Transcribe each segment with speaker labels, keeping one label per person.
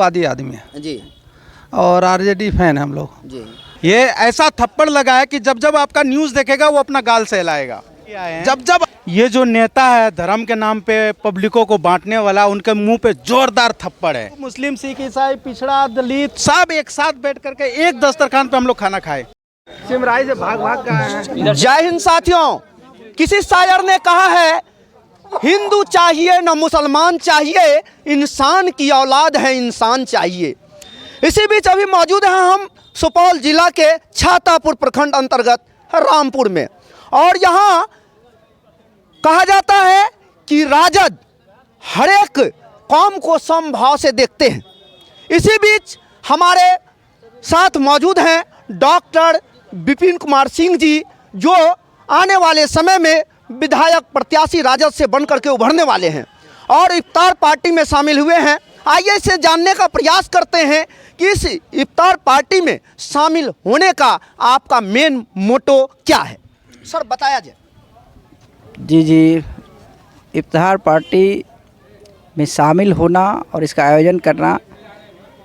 Speaker 1: राष्ट्रवादी आदमी है
Speaker 2: जी
Speaker 1: और आरजेडी फैन है हम लोग।
Speaker 2: जी।
Speaker 1: ये ऐसा थप्पड़ लगा है कि जब जब आपका न्यूज़ देखेगा वो अपना गाल सहलाएगा। जब जब ये जो नेता है धर्म के नाम पे पब्लिकों को बांटने वाला, उनके मुंह पे जोरदार थप्पड़ है। मुस्लिम, सिख, ईसाई, पिछड़ा, दलित सब एक साथ बैठ करके एक दस्तरखान पे हम लोग खाना खाए। सिमराई से भाग भाग का है।
Speaker 2: जय हिंद साथियों, किसी शायर ने कहा है हिंदू चाहिए न मुसलमान चाहिए, इंसान की औलाद है इंसान चाहिए। इसी बीच अभी मौजूद हैं हम सुपौल जिला के छातापुर प्रखंड अंतर्गत रामपुर में, और यहाँ कहा जाता है कि राजद हर एक कौम को समभाव से देखते हैं। इसी बीच हमारे साथ मौजूद हैं डॉक्टर विपिन कुमार सिंह जी, जो आने वाले समय में विधायक प्रत्याशी राजद से बनकर के उभरने वाले हैं और इफ्तार पार्टी में शामिल हुए हैं। आइए इसे जानने का प्रयास करते हैं कि इस इफ्तार पार्टी में शामिल होने का आपका मेन मोटो क्या है। सर बताया जाए।
Speaker 3: जी, इफ्तार पार्टी में शामिल होना और इसका आयोजन करना,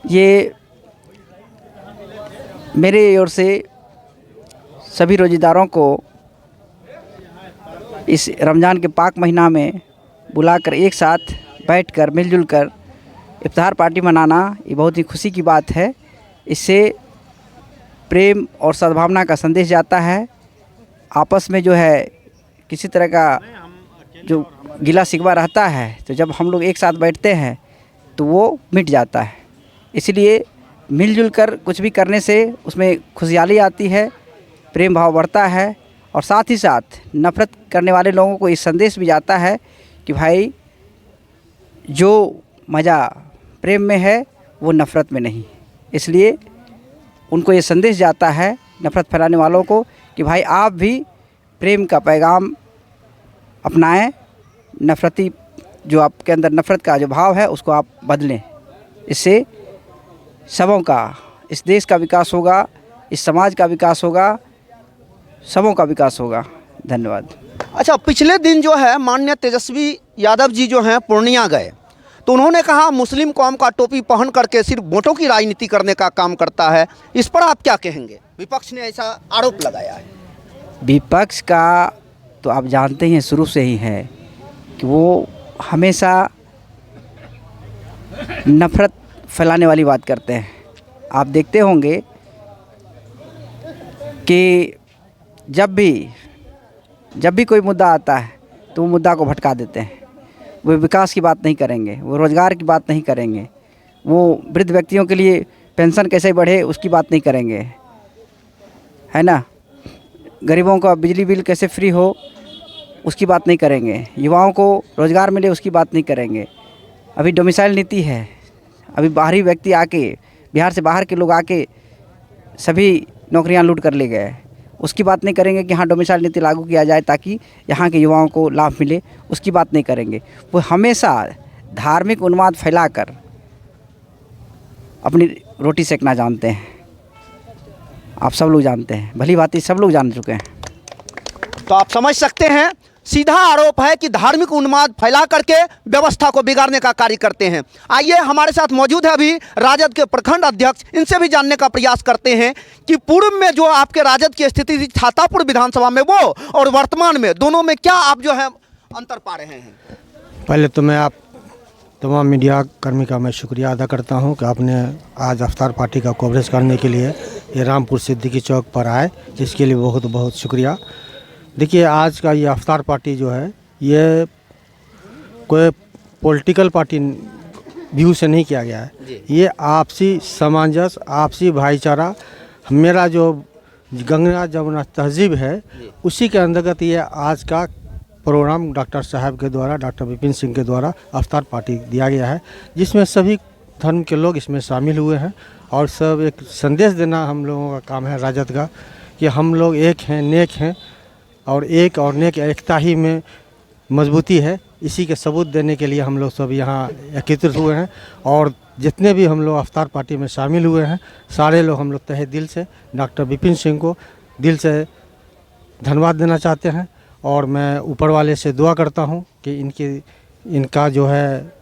Speaker 3: ये मेरे ओर से सभी रोज़ेदारों को इस रमज़ान के पाक महीना में बुलाकर एक साथ बैठकर मिलजुल कर इफ्तार पार्टी मनाना ये बहुत ही खुशी की बात है। इससे प्रेम और सद्भावना का संदेश जाता है। आपस में जो है किसी तरह का जो गिला शिकवा रहता है, तो जब हम लोग एक साथ बैठते हैं तो वो मिट जाता है। इसलिए मिलजुल कर कुछ भी करने से उसमें खुशहाली आती है, प्रेम भाव बढ़ता है और साथ ही साथ नफ़रत करने वाले लोगों को इस संदेश भी जाता है कि भाई जो मज़ा प्रेम में है वो नफ़रत में नहीं। इसलिए उनको ये संदेश जाता है नफ़रत फैलाने वालों को कि भाई आप भी प्रेम का पैगाम अपनाएं, नफ़रती जो आपके अंदर नफ़रत का जो भाव है उसको आप बदलें। इससे सबों का, इस देश का विकास होगा, इस समाज का विकास होगा, सबों का विकास होगा। धन्यवाद।
Speaker 2: अच्छा, पिछले दिन जो है माननीय तेजस्वी यादव जी जो हैं पूर्णिया गए, तो उन्होंने कहा मुस्लिम कौम का टोपी पहन करके सिर्फ वोटों की राजनीति करने का काम करता है। इस पर आप क्या कहेंगे? विपक्ष ने ऐसा आरोप लगाया है।
Speaker 3: विपक्ष का तो आप जानते हैं शुरू से ही है कि वो हमेशा नफ़रत फैलाने वाली बात करते हैं। आप देखते होंगे कि जब भी कोई मुद्दा आता है तो वो मुद्दा को भटका देते हैं। वो विकास की बात नहीं करेंगे, वो रोज़गार की बात नहीं करेंगे, वो वृद्ध व्यक्तियों के लिए पेंशन कैसे बढ़े उसकी बात नहीं करेंगे, है ना, गरीबों का बिजली बिल कैसे फ्री हो उसकी बात नहीं करेंगे, युवाओं को रोज़गार मिले उसकी बात नहीं करेंगे। अभी डोमिसाइल नीति है, अभी बाहरी व्यक्ति आके, बिहार से बाहर के लोग आके सभी नौकरियां लूट कर ले गए, उसकी बात नहीं करेंगे कि हाँ डोमिसाइल नीति लागू किया जाए ताकि यहाँ के युवाओं को लाभ मिले, उसकी बात नहीं करेंगे। वो हमेशा धार्मिक उन्माद फैलाकर अपनी रोटी सेकना जानते हैं। आप सब लोग जानते हैं, भली भांति सब लोग जान चुके हैं।
Speaker 2: तो आप समझ सकते हैं, सीधा आरोप है कि धार्मिक उन्माद फैला करके व्यवस्था को बिगाड़ने का कार्य करते हैं। आइए हमारे साथ मौजूद है अभी राजद के प्रखंड अध्यक्ष, इनसे भी जानने का प्रयास करते हैं कि पूर्व में जो आपके राजद की स्थिति थी छातापुर विधानसभा में, वो और वर्तमान में दोनों में क्या आप जो है अंतर पा रहे हैं।
Speaker 4: पहले तो मैं आप तमाम मीडिया कर्मी का मैं शुक्रिया अदा करता हूं कि आपने आज इफ्तार पार्टी का कवरेज करने के लिए ये रामपुर सिद्दीकी चौक पर आए, जिसके लिए बहुत बहुत शुक्रिया। देखिए, आज का ये इफ्तार पार्टी जो है ये कोई पॉलिटिकल पार्टी व्यू से नहीं किया गया है। ये आपसी सामंजस्य, आपसी भाईचारा, मेरा जो गंगा जमुना तहजीब है उसी के अंतर्गत ये आज का प्रोग्राम डॉक्टर साहब के द्वारा, डॉक्टर विपिन सिंह के द्वारा इफ्तार पार्टी दिया गया है, जिसमें सभी धर्म के लोग इसमें शामिल हुए हैं और सब एक संदेश देना हम लोगों का काम है राजद का कि हम लोग एक हैं, नेक हैं और एक और नेक एकता ही में मजबूती है। इसी के सबूत देने के लिए हम लोग सब यहाँ एकत्रित हुए हैं और जितने भी हम लोग इफ्तार पार्टी में शामिल हुए हैं सारे लोग हम लोग तहे दिल से डॉक्टर विपिन सिंह को दिल से धन्यवाद देना चाहते हैं और मैं ऊपर वाले से दुआ करता हूँ कि इनका जो है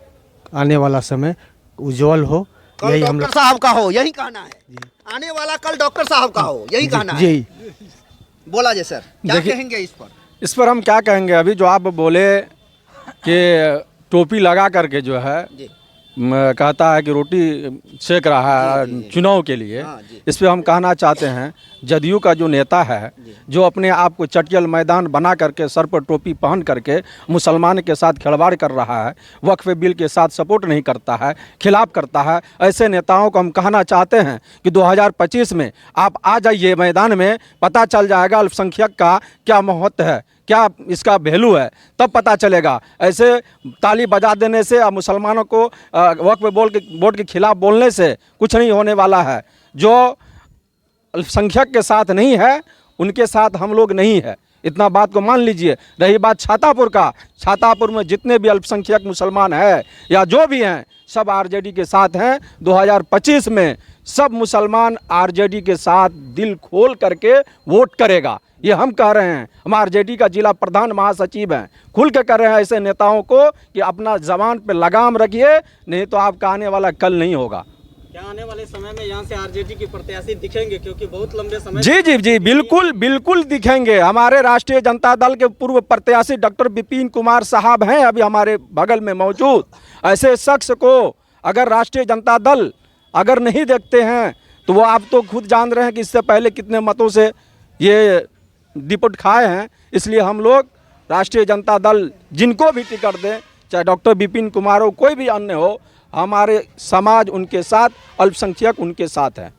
Speaker 4: आने वाला समय उज्जवल हो,
Speaker 2: कल
Speaker 4: यही हम
Speaker 2: डॉक्टर
Speaker 4: लोग
Speaker 2: साहब का हो, यही कहना है। आने वाला कल डॉक्टर साहब का हो, यही कहना है।
Speaker 5: जी,
Speaker 2: बोला जी सर, क्या
Speaker 5: देखिए-
Speaker 2: कहेंगे इस पर?
Speaker 5: इस पर हम क्या कहेंगे। अभी जो आप बोले कि टोपी लगा करके जो है
Speaker 2: जी
Speaker 5: कहता है कि रोटी सेक रहा है चुनाव के लिए,
Speaker 2: हाँ, जी।
Speaker 5: इस पे हम कहना चाहते हैं जदयू का जो नेता है, जो अपने आप को चटियल मैदान बना करके सर पर टोपी पहन करके मुसलमान के साथ खिलवाड़ कर रहा है, वक्फ बिल के साथ सपोर्ट नहीं करता है, खिलाफ करता है, ऐसे नेताओं को हम कहना चाहते हैं कि 2025 में आप आ जाइए मैदान में, पता चल जाएगा अल्पसंख्यक का क्या महत्व है, क्या इसका वैल्यू है, तब पता चलेगा। ऐसे ताली बजा देने से और मुसलमानों को वक्फ बोर्ड के खिलाफ बोलने से कुछ नहीं होने वाला है। जो अल्पसंख्यक के साथ नहीं है उनके साथ हम लोग नहीं है, इतना बात को मान लीजिए। रही बात छातापुर का, छातापुर में जितने भी अल्पसंख्यक मुसलमान हैं या जो भी हैं सब आरजेडी के साथ हैं। 2025 में सब मुसलमान आरजेडी के साथ दिल खोल करके वोट करेगा, ये हम कह रहे हैं। हम आरजेडी का जिला प्रधान महासचिव हैं, खुल के कर रहे हैं ऐसे नेताओं को कि अपना जबान पे लगाम रखिए, नहीं तो आपका आने वाला कल नहीं होगा।
Speaker 6: क्या आने वाले समय में यहाँ से आरजेडी के प्रत्याशी दिखेंगे, क्योंकि बहुत लंबे समय
Speaker 5: जी जी जी, बिल्कुल बिल्कुल दिखेंगे। हमारे राष्ट्रीय जनता दल के पूर्व प्रत्याशी डॉक्टर विपिन कुमार साहब हैं अभी हमारे बगल में मौजूद। ऐसे शख्स को अगर राष्ट्रीय जनता दल अगर नहीं देखते हैं तो वो आप तो खुद जान रहे हैं कि इससे पहले कितने मतों से ये डिपुट खाए हैं। इसलिए हम लोग राष्ट्रीय जनता दल जिनको भी टिकट दें, चाहे डॉक्टर विपिन कुमार हो, कोई भी अन्य हो, हमारे समाज उनके साथ, अल्पसंख्यक उनके साथ है।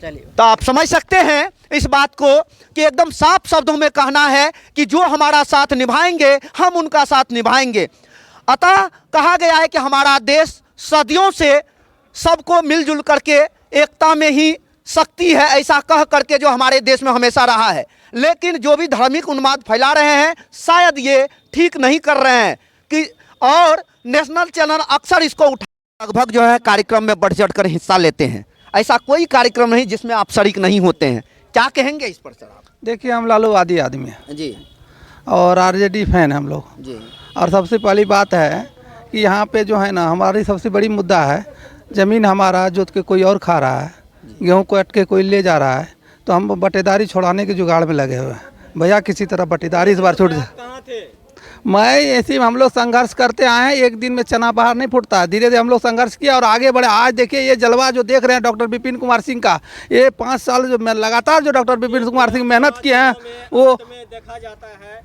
Speaker 2: तो आप समझ सकते हैं इस बात को कि एकदम साफ शब्दों में कहना है कि जो हमारा साथ निभाएंगे हम उनका साथ निभाएंगे। अतः कहा गया है कि हमारा देश सदियों से सबको मिलजुल करके एकता में ही शक्ति है, ऐसा कह करके जो हमारे देश में हमेशा रहा है। लेकिन जो भी धार्मिक उन्माद फैला रहे हैं शायद ये ठीक नहीं कर रहे हैं कि, और नेशनल चैनल अक्सर इसको उठा लगभग जो है कार्यक्रम में बढ़ चढ़ कर हिस्सा लेते हैं। ऐसा कोई कार्यक्रम नहीं जिसमें आप शरीक नहीं होते हैं। क्या कहेंगे इस पर सर आप?
Speaker 7: देखिए, हम लालूवादी आदमी हैं
Speaker 2: जी
Speaker 7: और आरजेडी फैन हैं हम लोग।
Speaker 2: जी
Speaker 7: और सबसे पहली बात है कि यहाँ पे जो है ना, हमारी सबसे बड़ी मुद्दा है ज़मीन हमारा जोत के कोई और खा रहा है, गेहूँ को अटके कोई ले जा रहा है, तो हम बटेदारी छुड़ाने के जुगाड़ में लगे हुए हैं। भैया किसी तरह बटेदारी इस बार छूट जाए।
Speaker 6: कहाँ थे?
Speaker 7: मैं ऐसे ही हम लोग संघर्ष करते आए हैं, एक दिन में चना बाहर नहीं फूटता, धीरे धीरे हम लोग संघर्ष किया और आगे बढ़े। आज देखिए ये जलवा जो देख रहे हैं डॉक्टर विपिन कुमार सिंह का, ये 5 साल जो लगातार जो डॉक्टर विपिन कुमार सिंह मेहनत किए हैं वो
Speaker 6: अंत में देखा जाता है,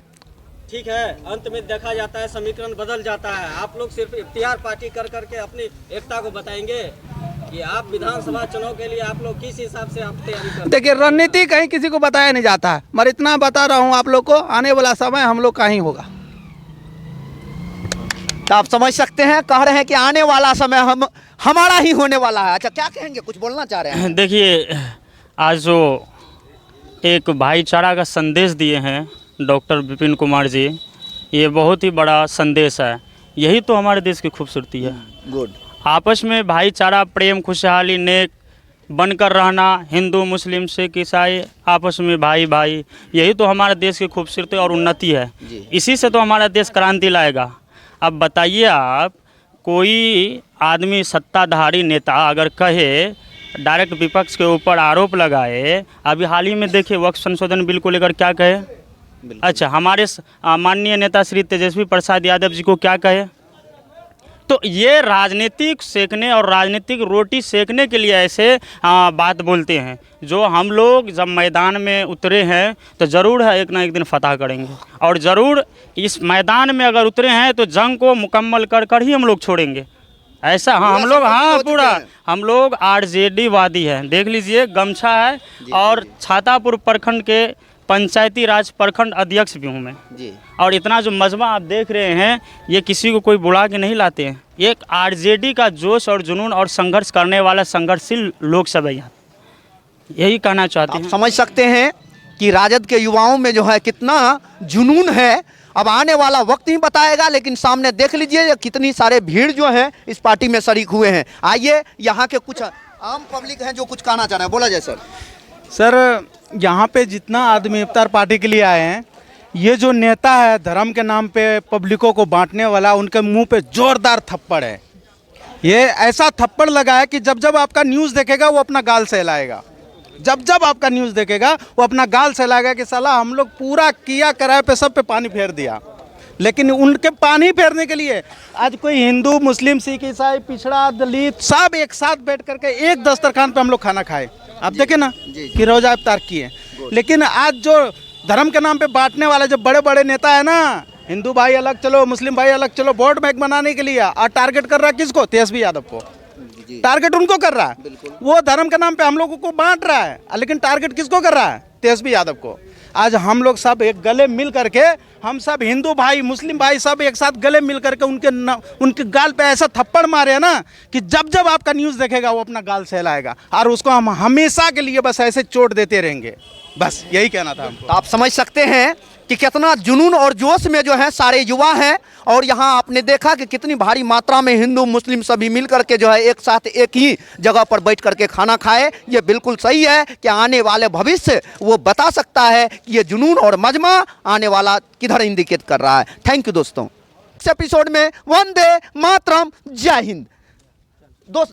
Speaker 6: ठीक है, अंत में देखा जाता है समीकरण बदल जाता है। आप लोग सिर्फ इख्तियार पार्टी कर करके अपनी एकता को बताएंगे कि आप विधानसभा चुनाव के लिए आप लोग किस हिसाब से आप तैयारी कर।
Speaker 7: देखिए, रणनीति कहीं किसी को बताया नहीं जाता है, मगर इतना बता रहा हूँ आप लोग को, आने वाला समय हम लोग का ही होगा।
Speaker 2: तो आप समझ सकते हैं, कह रहे हैं कि आने वाला समय हमारा ही होने वाला है। अच्छा, क्या कहेंगे, कुछ बोलना चाह रहे हैं?
Speaker 6: देखिए, आज जो एक भाईचारा का संदेश दिए हैं डॉक्टर विपिन कुमार जी, ये बहुत ही बड़ा संदेश है। यही तो हमारे देश की खूबसूरती है।
Speaker 2: गुड।
Speaker 6: आपस में भाईचारा, प्रेम, खुशहाली, नेक बनकर रहना, हिंदू मुस्लिम सिख ईसाई आपस में भाई भाई, यही तो हमारे देश की खूबसूरती और उन्नति है। इसी से तो हमारा देश क्रांति लाएगा। अब बताइए आप, कोई आदमी सत्ताधारी नेता अगर कहे, डायरेक्ट विपक्ष के ऊपर आरोप लगाए, अभी हाल ही में देखिए वक्फ संशोधन बिल को लेकर क्या कहे। अच्छा, हमारे माननीय नेता श्री तेजस्वी प्रसाद यादव जी को क्या कहे। तो ये राजनीतिक सेकने और राजनीतिक रोटी सेकने के लिए ऐसे बात बोलते हैं। जो हम लोग जब मैदान में उतरे हैं तो ज़रूर है एक ना एक दिन फतह करेंगे, और ज़रूर इस मैदान में अगर उतरे हैं तो जंग को मुकम्मल कर कर ही हम लोग छोड़ेंगे। ऐसा हाँ, हम लोग, हाँ पूरा हम लोग आरजेडी वादी हैं। देख लीजिए, गमछा है और छातापुर प्रखंड के पंचायती राज प्रखंड अध्यक्ष भी हूँ मैं
Speaker 2: जी।
Speaker 6: और इतना जो मजमा आप देख रहे हैं, ये किसी को कोई बुला के नहीं लाते हैं। एक आरजेडी का जोश और जुनून और संघर्ष करने वाला संघर्षशील लोग सब है यहाँ, यही कहना चाहते हैं।
Speaker 2: आप समझ सकते हैं कि राजद के युवाओं में जो है कितना जुनून है। अब आने वाला वक्त ही बताएगा, लेकिन सामने देख लीजिए कितनी सारे भीड़ जो है इस पार्टी में शरीक हुए हैं। आइए, यहाँ के कुछ आम पब्लिक हैं जो कुछ कहना चाह रहे हैं। बोला जाए सर।
Speaker 1: सर, यहाँ पे जितना आदमी इफ्तार पार्टी के लिए आए हैं, ये जो नेता है धर्म के नाम पे पब्लिकों को बांटने वाला, उनके मुंह पे जोरदार थप्पड़ है। ये ऐसा थप्पड़ लगा है कि जब जब आपका न्यूज़ देखेगा वो अपना गाल सहलाएगा। जब जब आपका न्यूज़ देखेगा वो अपना गाल सहलाएगा कि साला हम लोग पूरा किया कराए पे सब पे पानी फेर दिया। लेकिन उनके पानी फेरने के लिए आज कोई हिंदू, मुस्लिम, सिख, ईसाई, पिछड़ा, दलित सब एक साथ बैठ करके एक दस्तरखान पे हम लोग खाना खाए। आप देखें ना कि रोजा इफ्तार किए। लेकिन आज जो धर्म के नाम पे बांटने वाला जो बड़े बड़े नेता है ना, हिंदू भाई अलग चलो, मुस्लिम भाई अलग चलो, वोट बैंक बनाने के लिए और टारगेट कर रहा है किसको? तेजस्वी यादव को। टारगेट उनको कर रहा है। वो धर्म के नाम पे हम लोगों को बांट रहा है, लेकिन टारगेट किसको कर रहा है? तेजस्वी यादव को। आज हम लोग सब एक गले मिल करके, हम सब हिंदू भाई, मुस्लिम भाई सब एक साथ गले मिल करके उनके गाल पे ऐसा थप्पड़ मारे हैं ना कि जब जब आपका न्यूज़ देखेगा वो अपना गाल सहलाएगा और उसको हम हमेशा के लिए बस ऐसे चोट देते रहेंगे। बस यही कहना था हमको।
Speaker 2: तो आप समझ सकते हैं कि कितना जुनून और जोश में जो है सारे युवा हैं। और यहाँ आपने देखा कि कितनी भारी मात्रा में हिंदू मुस्लिम सभी मिल करके जो है एक साथ एक ही जगह पर बैठ करके खाना खाए। ये बिल्कुल सही है कि आने वाले भविष्य वो बता सकता है कि ये जुनून और मजमा आने वाला किधर इंडिकेट कर रहा है। थैंक यू दोस्तों। इस एपिसोड में वंदे मातरम, जय हिंद दोस्त।